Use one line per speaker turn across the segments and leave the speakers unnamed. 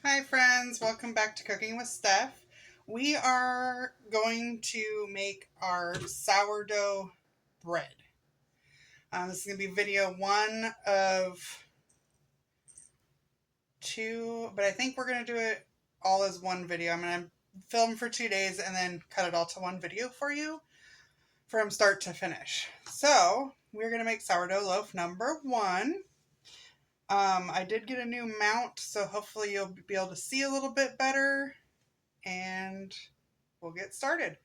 Hi friends, welcome back to Cooking with Steph. We are going to make our sourdough bread. This is going to be video 1 of 2, but I think we're going to do it all as one video. I'm going to film for 2 days and then cut it all to one video for you from start to finish. So we're going to make sourdough loaf number 1. I did get a new mount, so hopefully you'll be able to see a little bit better, and we'll get started.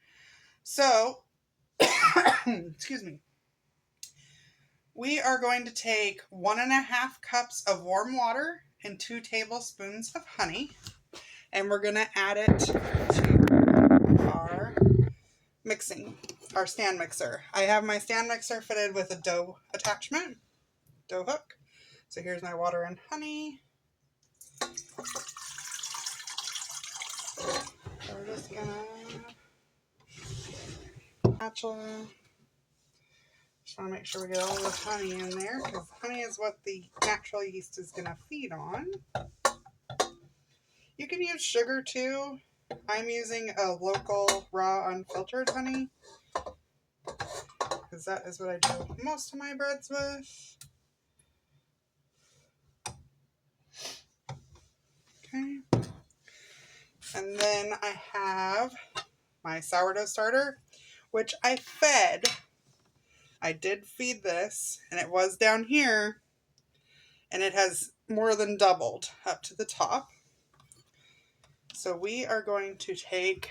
So, excuse me. We are going to take 1.5 cups of warm water and 2 tablespoons of honey, and we're going to add it to our our stand mixer. I have my stand mixer fitted with a dough attachment, dough hook. So here's my water and honey. So we're just gonna just want to make sure we get all the honey in there, because honey is what the natural yeast is going to feed on. You can use sugar too. I'm using a local raw unfiltered honey, because that is what I do most of my breads with. Okay. And then I have my sourdough starter, which I fed. I did feed this, and it was down here, and it has more than doubled up to the top. So we are going to take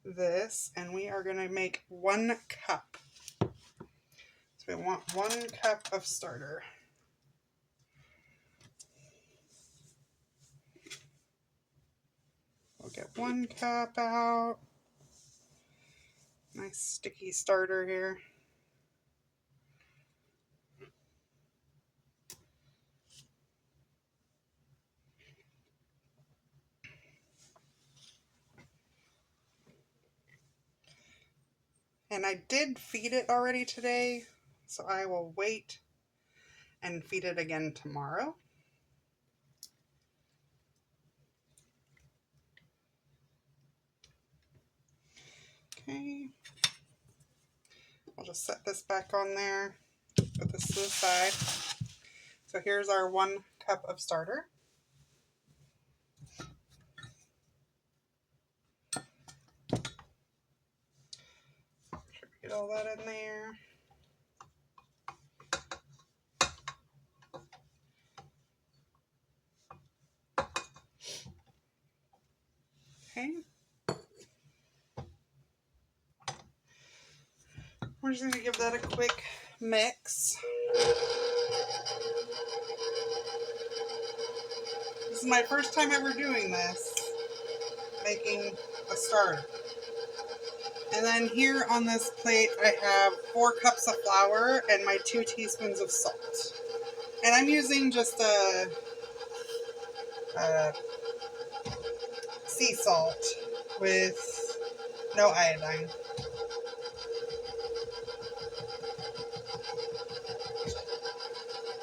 this, and we are going to make 1 cup. So we want 1 cup of starter. We'll get 1 cup out. Nice sticky starter here. And I did feed it already today, so I will wait and feed it again tomorrow. Okay. I'll just set this back on there, put this to the side. So here's our 1 cup of starter. Get all that in there. Okay. We're just going to give that a quick mix. This is my first time ever doing this, making a starter. And then here on this plate I have 4 cups of flour and my 2 teaspoons of salt. And I'm using just a sea salt with no iodine.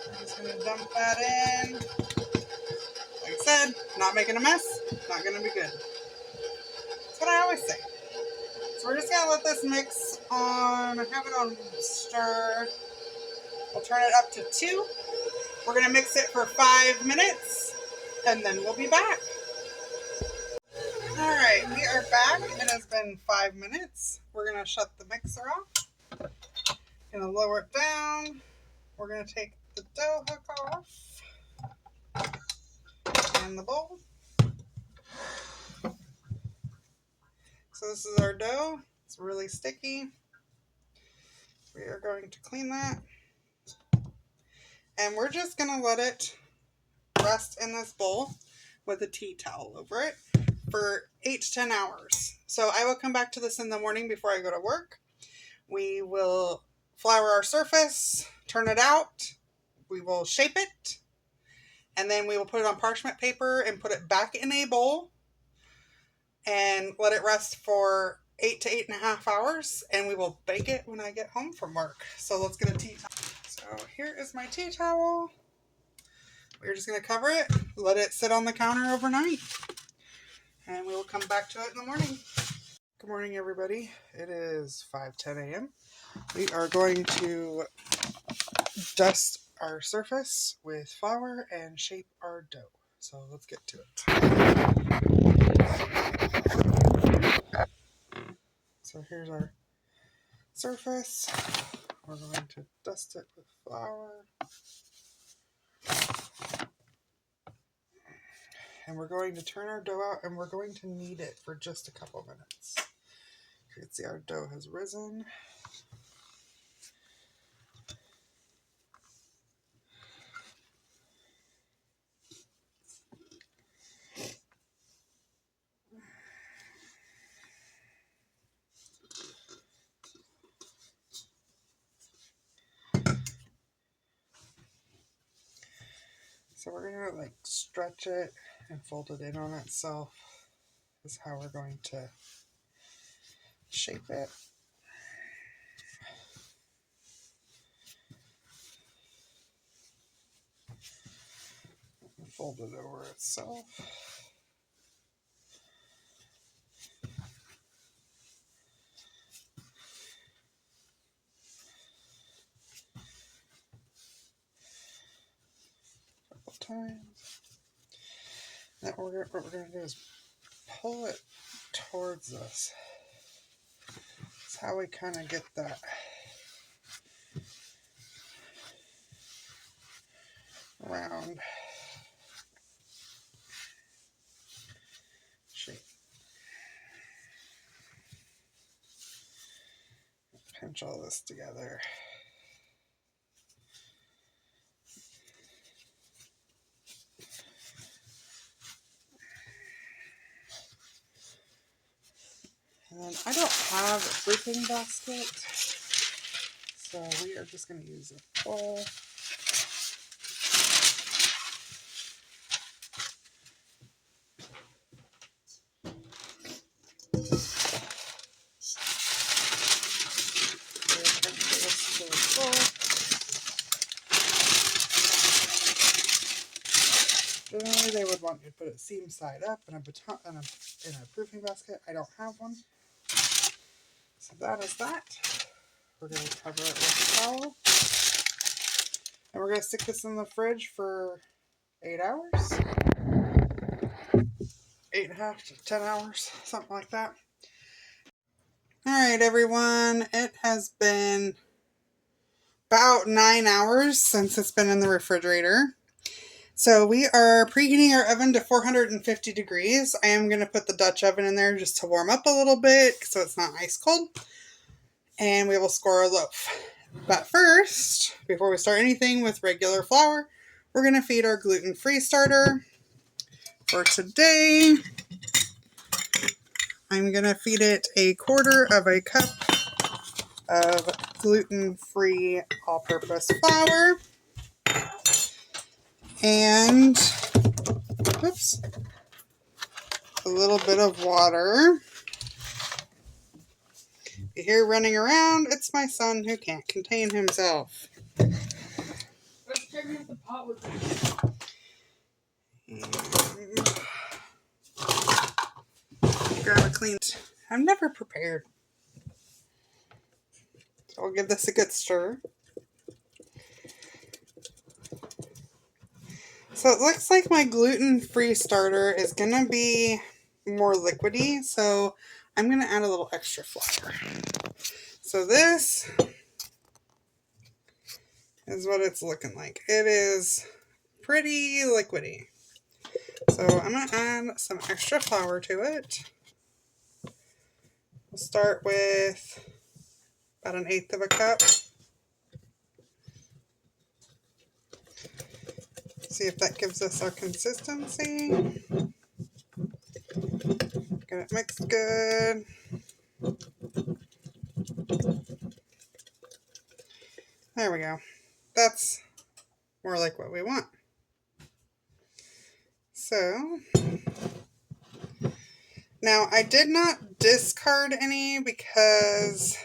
I'm just going to dump that in. Like I said, not making a mess, not going to be good. That's what I always say. So we're just going to let this mix on, have it on stir. We'll turn it up to 2. We're going to mix it for 5 minutes, and then we'll be back. Alright, we are back. It has been 5 minutes. We're going to shut the mixer off. Going to lower it down. We're going to take the dough hook off and the bowl. So this is our dough. It's really sticky. We are going to clean that. And we're just going to let it rest in this bowl with a tea towel over it for 8 to 10 hours. So I will come back to this in the morning before I go to work. We will flour our surface, turn it out, we will shape it, and then we will put it on parchment paper and put it back in a bowl and let it rest for 8 to 8.5 hours, and we will bake it when I get home from work. So let's get a tea towel. So here is my tea towel. we're just going to cover it, let it sit on the counter overnight, and we will come back to it in the morning. Good morning, everybody. It is 5:10 a.m. We are going to dust our surface with flour and shape our dough. So let's get to it. So here's our surface. We're going to dust it with flour. And we're going to turn our dough out, and we're going to knead it for just a couple minutes. You can see our dough has risen. So we're going to stretch it and fold it in on itself. This is how we're going to shape it. And fold it over itself. A couple times. Now what we're going to do is pull it towards us. That's how we kind of get that round shape. Pinch all this together. And then I don't have a proofing basket, so we are just going to use a bowl. Generally, they would want you to put it seam side up in a proofing basket. I don't have one. So that is that. We're going to cover it with towel. And we're going to stick this in the fridge for 8 hours. 8.5 to 10 hours, something like that. Alright, everyone. It has been about 9 hours since it's been in the refrigerator. So we are preheating our oven to 450 degrees. I am going to put the Dutch oven in there just to warm up a little bit so it's not ice cold. And we will score our loaf. But first, before we start anything with regular flour, we're going to feed our gluten-free starter. For today, I'm going to feed it 1/4 cup of gluten-free all-purpose flour. And a little bit of water. You hear running around, it's my son who can't contain himself.
Let's check out the pot with
Grab a clean. I'm never prepared. So I'll give this a good stir. So it looks like my gluten-free starter is going to be more liquidy, so I'm going to add a little extra flour. So this is what it's looking like. It is pretty liquidy. So I'm going to add some extra flour to it. We'll start with about 1/8 cup. See if that gives us our consistency. Get it mixed good. There we go. That's more like what we want. So now I did not discard any because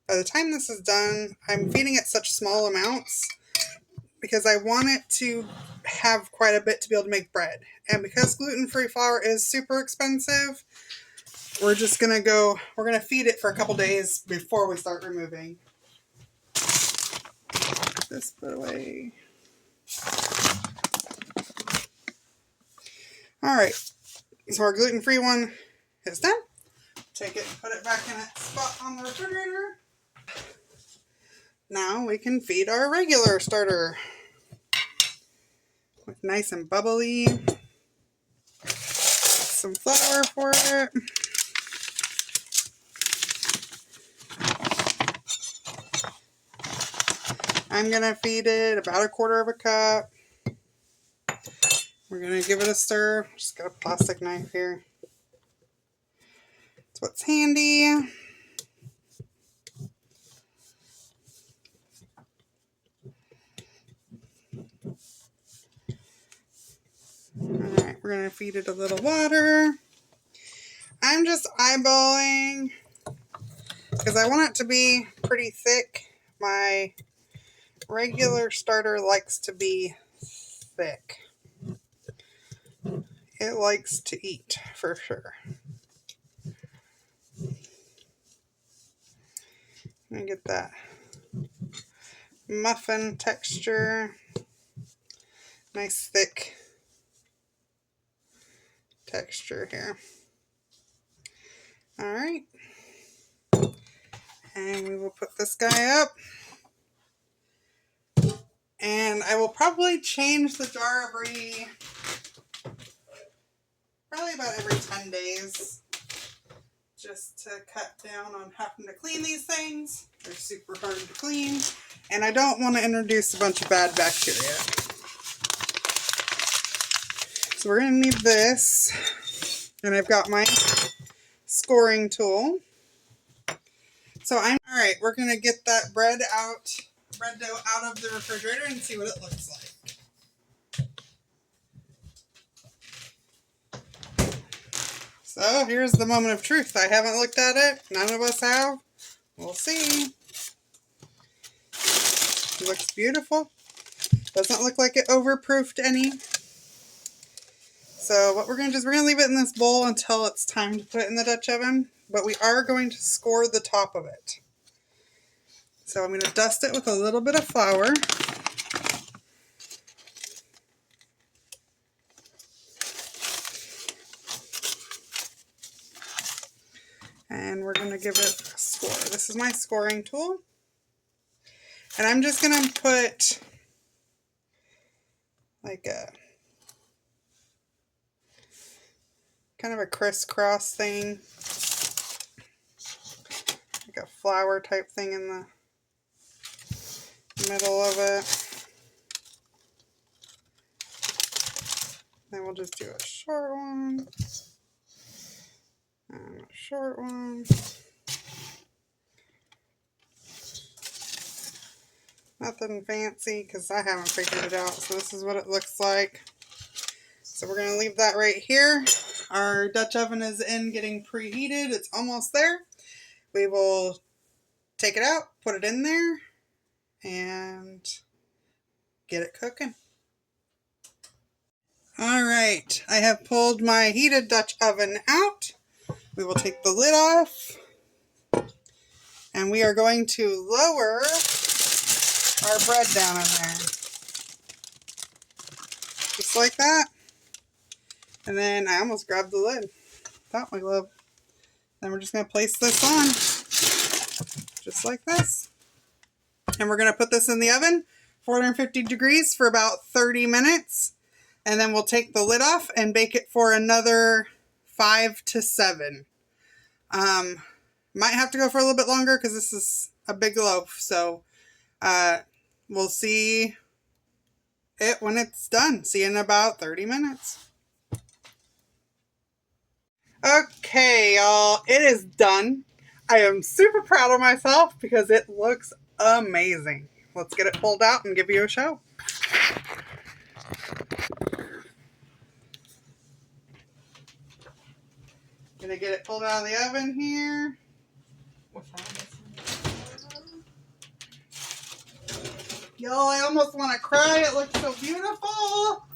by the time this is done, I'm feeding it such small amounts because I want it to have quite a bit to be able to make bread. And because gluten-free flour is super expensive, we're just going to we're going to feed it for a couple days before we start removing. Put this put away. All right, so our gluten-free one is done. Take it and put it back in its spot on the refrigerator. Now we can feed our regular starter with nice and bubbly. Some flour for it. I'm going to feed it about 1/4 cup. We're going to give it a stir. Just got a plastic knife here. It's what's handy. Alright, we're going to feed it a little water. I'm just eyeballing because I want it to be pretty thick. My regular starter likes to be thick. It likes to eat, for sure. Let me get that muffin texture. Nice thick texture here. Alright. And we will put this guy up. And I will probably change the jar probably about every 10 days. Just to cut down on having to clean these things. They're super hard to clean. And I don't want to introduce a bunch of bad bacteria. So we're going to need this. And I've got my scoring tool. So alright, we're going to get that bread dough out of the refrigerator and see what it looks like. So here's the moment of truth. I haven't looked at it. None of us have. We'll see. It looks beautiful. Doesn't look like it overproofed any. So what we're going to do is we're going to leave it in this bowl until it's time to put it in the Dutch oven. But we are going to score the top of it. So I'm going to dust it with a little bit of flour. And we're going to give it a score. This is my scoring tool. And I'm just going to put like a kind of a crisscross thing. Like a flower type thing in the middle of it. Then we'll just do a short one. And a short one. Nothing fancy because I haven't figured it out. So this is what it looks like. So we're going to leave that right here. Our Dutch oven is in getting preheated. It's almost there. We will take it out, put it in there, and get it cooking. Alright, I have pulled my heated Dutch oven out. We will take the lid off. And we are going to lower our bread down in there. Just like that. And then I almost grabbed the lid without my glove. Then we're just going to place this on. Just like this. And we're going to put this in the oven, 450 degrees for about 30 minutes. And then we'll take the lid off and bake it for another 5 to 7. Might have to go for a little bit longer because this is a big loaf. So we'll see it when it's done. See you in about 30 minutes. Okay, y'all, it is done. I am super proud of myself because it looks amazing. Let's get it pulled out and give you a show. Gonna get it pulled out of the oven here. Y'all, I almost want to cry. It looks so beautiful.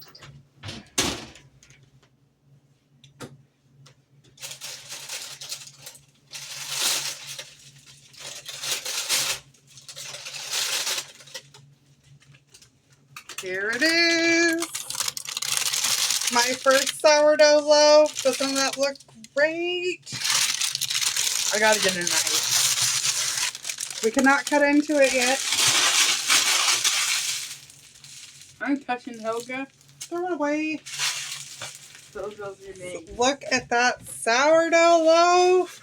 Here it is. My first sourdough loaf. Doesn't that look great? I gotta get a knife. We cannot cut into it yet.
I'm touching Helga.
Throw it away.
Helga's your name.
Look at that sourdough loaf.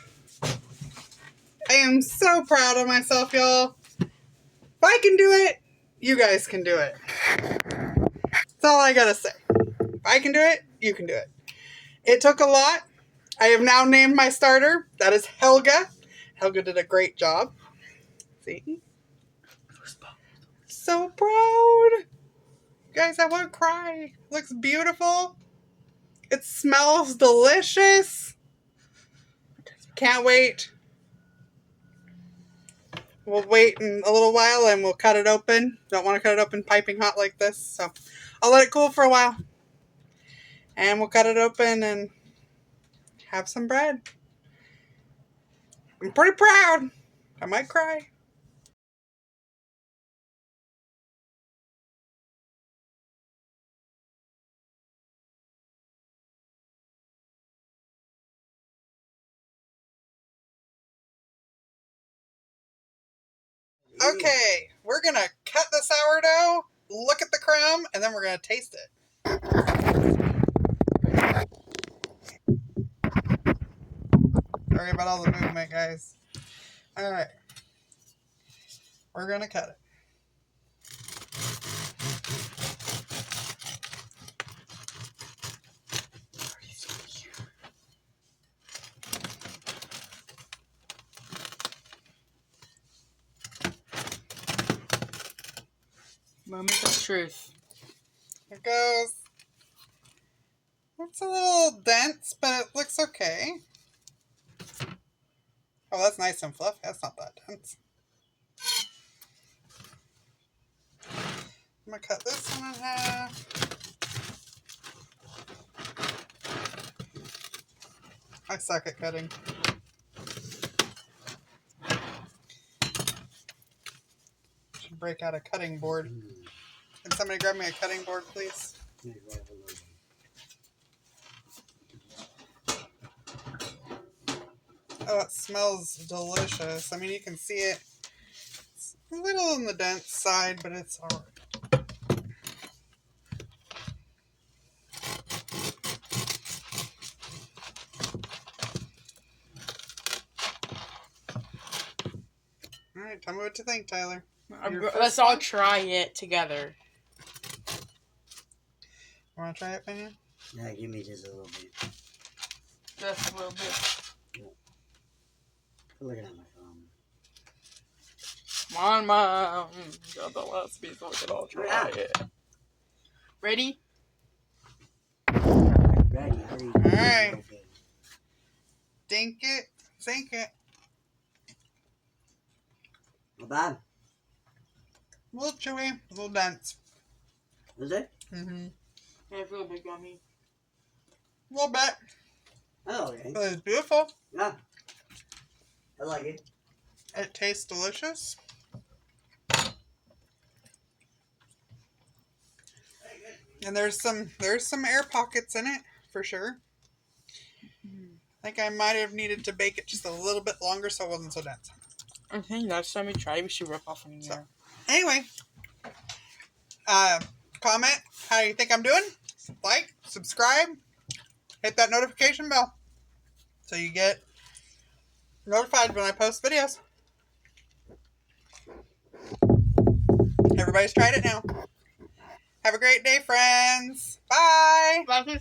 I am so proud of myself, y'all. If I can do it, you guys can do it. That's all I gotta say. If I can do it, you can do it. It took a lot. I have now named my starter. That is Helga. Helga did a great job. See? So proud. Guys, I want to cry. Looks beautiful. It smells delicious. Can't wait. We'll wait in a little while and we'll cut it open. Don't want to cut it open piping hot like this. So I'll let it cool for a while. And we'll cut it open and have some bread. I'm pretty proud. I might cry. Okay, we're going to cut the sourdough, look at the crumb, and then we're going to taste it. Sorry about all the movement, guys. All right. We're going to cut it.
Moment of truth.
Here goes. It's a little dense, but it looks okay. Oh, that's nice and fluffy. That's not that dense. I'm going to cut this one in half. I suck at cutting. Should break out a cutting board. Can somebody grab me a cutting board, please? Oh, it smells delicious. I mean, you can see it. It's a little on the dense side, but it's alright. Alright, tell me what you think, Tyler.
Let's all try it together.
Want to try it, Benny?
Yeah, give me just a little bit.
Just a little bit.
I'm looking at my phone.
Come on, Mom. Got the last piece, so we can all try it. Ready?
Ready, hurry.
Alright. Dink it. Sink it.
Not bad.
A little chewy. A little dense.
Is it?
Mm-hmm.
Yeah, it's a little bit gummy.
A little bit.
Oh, okay.
But it's beautiful.
Yeah. I like it.
It tastes delicious. And there's some air pockets in it, for sure. I think I might have needed to bake it just a little bit longer so it wasn't so dense.
I think next time we try, we should rip off an ear.
So, anyway, comment how you think I'm doing. Like, subscribe, hit that notification bell so you get notified when I post videos. Everybody's tried it now. Have a great day, friends. Bye.
Bye.